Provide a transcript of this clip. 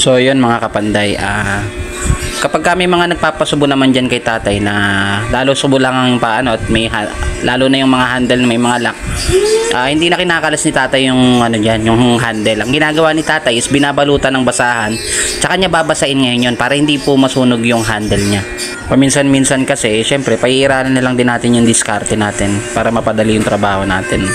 So yun mga kapanday, kapag kami mga nagpapasubo naman dyan kay tatay na lalo subo lang ang paano at may lalo na yung mga handle na may mga lock, hindi na kinakalas ni tatay yung ano dyan, yung handle. Ang ginagawa ni tatay is binabalutan ng basahan, tsaka niya babasain ngayon yun para hindi po masunog yung handle niya. Paminsan-minsan kasi syempre pahiiranan na lang din natin yung diskarte natin para mapadali yung trabaho natin.